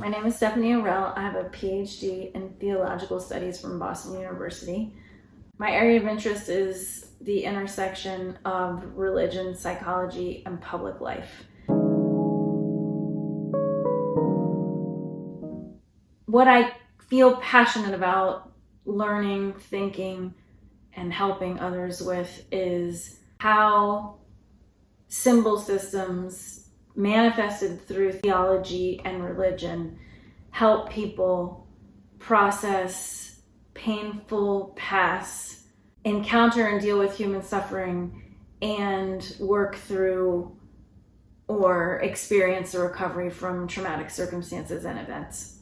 My name is Stephanie Arel. I have a PhD in theological studies from Boston University. My area of interest is the intersection of religion, psychology, and public life. What I feel passionate about learning, thinking, and helping others with is how symbol systems manifested through theology and religion help people process painful pasts, encounter and deal with human suffering, and work through or experience the recovery from traumatic circumstances and events.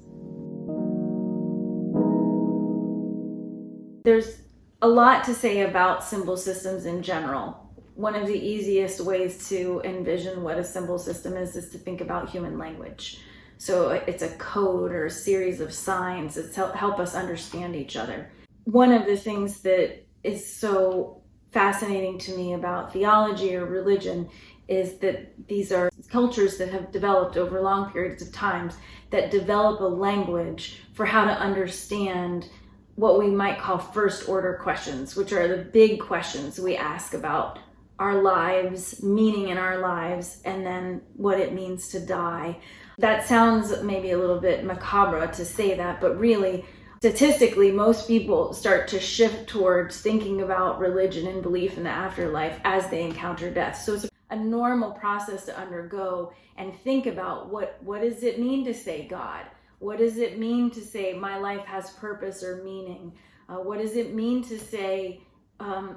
There's a lot to say about symbol systems in general. One of the easiest ways to envision what a symbol system is to think about human language. So it's a code or a series of signs that help us understand each other. One of the things that is so fascinating to me about theology or religion is that these are cultures that have developed over long periods of time that develop a language for how to understand what we might call first order questions, which are the big questions we ask about our lives, meaning in our lives, and then what it means to die. That sounds maybe a little bit macabre to say that, but really, statistically, most people start to shift towards thinking about religion and belief in the afterlife as they encounter death. So it's a normal process to undergo and think about what does it mean to say God? What does it mean to say my life has purpose or meaning? What does it mean to say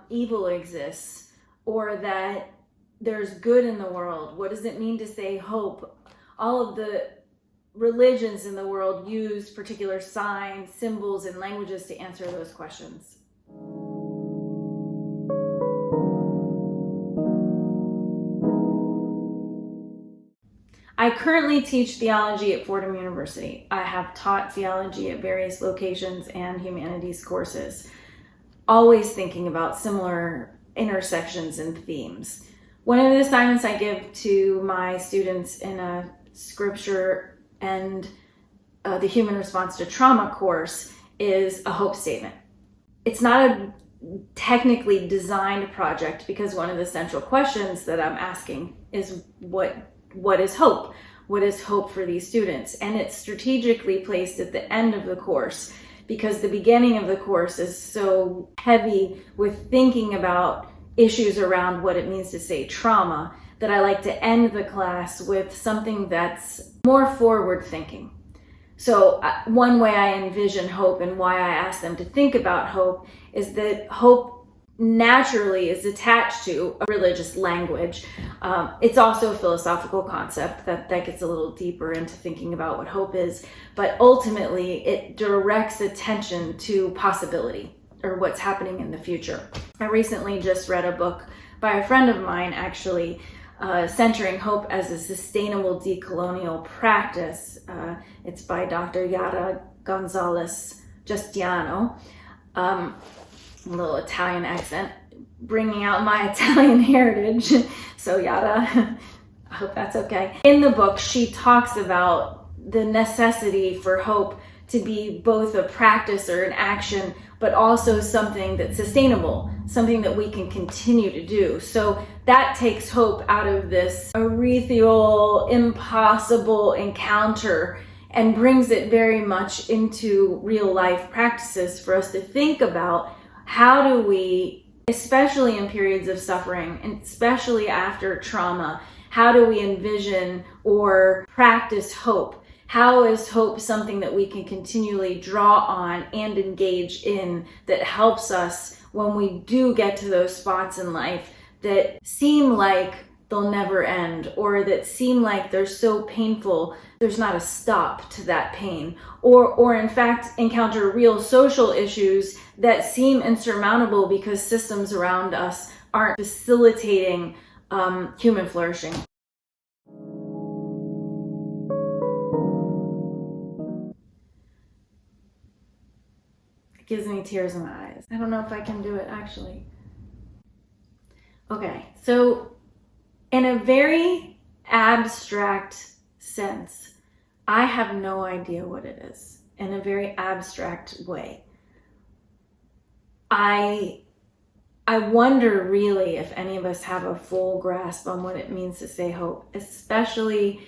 evil exists? Or that there's good in the world? What does it mean to say hope? All of the religions in the world use particular signs, symbols, and languages to answer those questions. I currently teach theology at Fordham University. I have taught theology at various locations and humanities courses, always thinking about similar intersections and themes. One of the assignments I give to my students in a scripture and the human response to trauma course is a hope statement. It's not a technically designed project because one of the central questions that I'm asking is what is hope? What is hope for these students? And it's strategically placed at the end of the course because the beginning of the course is so heavy with thinking about issues around what it means to say trauma that I like to end the class with something that's more forward thinking. So one way I envision hope and why I ask them to think about hope is that hope naturally is attached to a religious language. It's also a philosophical concept that gets a little deeper into thinking about what hope is, but ultimately it directs attention to possibility or what's happening in the future. I recently just read a book by a friend of mine, actually, centering hope as a sustainable decolonial practice. It's by Dr. Yara Gonzalez Justiano. A little Italian accent, bringing out my Italian heritage. So Yara, I hope that's okay. In the book, she talks about the necessity for hope to be both a practice or an action, but also something that's sustainable, something that we can continue to do. So that takes hope out of this ethereal, impossible encounter and brings it very much into real life practices for us to think about how do we, especially in periods of suffering, and especially after trauma, how do we envision or practice hope? How is hope something that we can continually draw on and engage in that helps us when we do get to those spots in life that seem like they'll never end, or that seem like they're so painful there's not a stop to that pain, or in fact encounter real social issues that seem insurmountable because systems around us aren't facilitating human flourishing. It gives me tears in my eyes. I don't know if I can do it actually. Okay, so in a very abstract sense, I have no idea what it is in a very abstract way. I wonder really if any of us have a full grasp on what it means to say hope, especially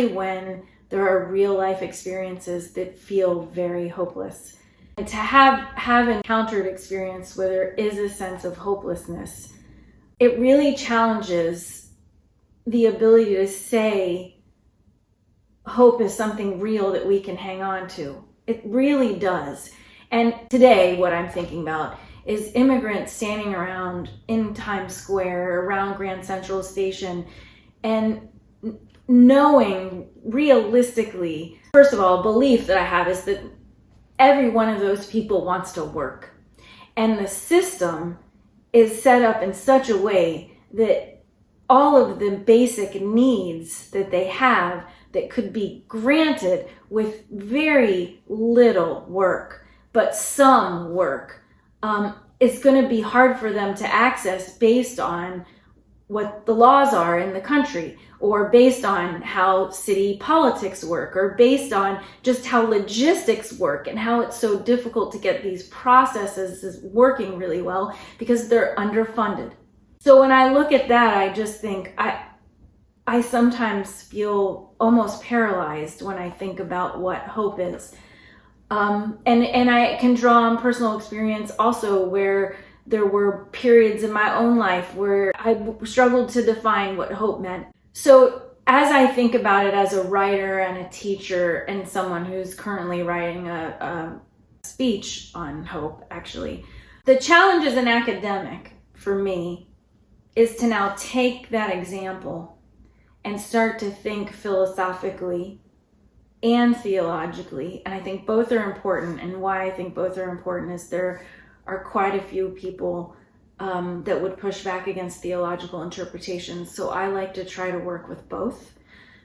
when there are real life experiences that feel very hopeless. And to have encountered experience where there is a sense of hopelessness, it really challenges the ability to say hope is something real that we can hang on to. It really does. And today, what I'm thinking about is immigrants standing around in Times Square, around Grand Central Station, and knowing realistically, first of all, belief that I have is that every one of those people wants to work. And the system is set up in such a way that all of the basic needs that they have that could be granted with very little work, but some work, it's going to be hard for them to access based on what the laws are in the country, or based on how city politics work, or based on just how logistics work and how it's so difficult to get these processes working really well because they're underfunded. So when I look at that, I just think I sometimes feel almost paralyzed when I think about what hope is. And I can draw on personal experience also where there were periods in my own life where I struggled to define what hope meant. So as I think about it as a writer and a teacher and someone who's currently writing a speech on hope, actually, the challenge as an academic for me is to now take that example and start to think philosophically and theologically. And I think both are important. And why I think both are important is there are quite a few people that would push back against theological interpretations. So I like to try to work with both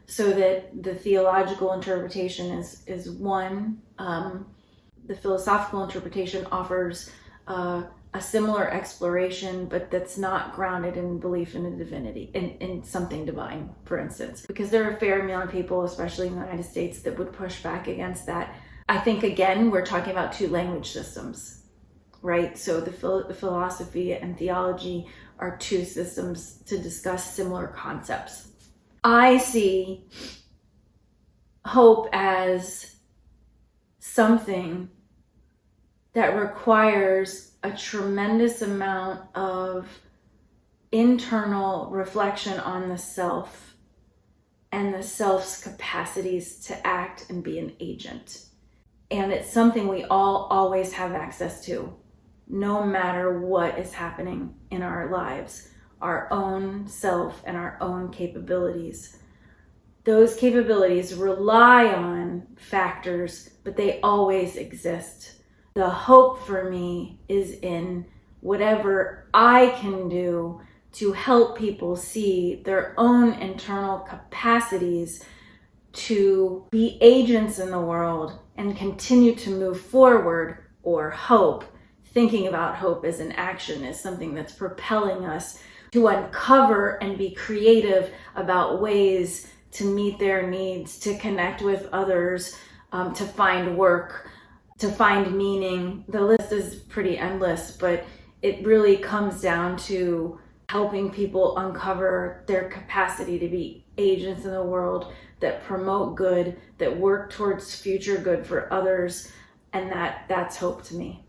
so that the theological interpretation is one. The philosophical interpretation offers a similar exploration, but that's not grounded in belief in a divinity, in something divine, for instance. Because there are a fair amount of people, especially in the United States, that would push back against that. I think, again, we're talking about two language systems, right? So the philosophy and theology are two systems to discuss similar concepts. I see hope as something that requires a tremendous amount of internal reflection on the self and the self's capacities to act and be an agent. And it's something we all always have access to, no matter what is happening in our lives, our own self and our own capabilities. Those capabilities rely on factors, but they always exist. The hope for me is in whatever I can do to help people see their own internal capacities to be agents in the world and continue to move forward, or hope. Thinking about hope as an action is something that's propelling us to uncover and be creative about ways to meet their needs, to connect with others, to find work, to find meaning. The list is pretty endless, but it really comes down to helping people uncover their capacity to be agents in the world that promote good, that work towards future good for others, and that's hope to me.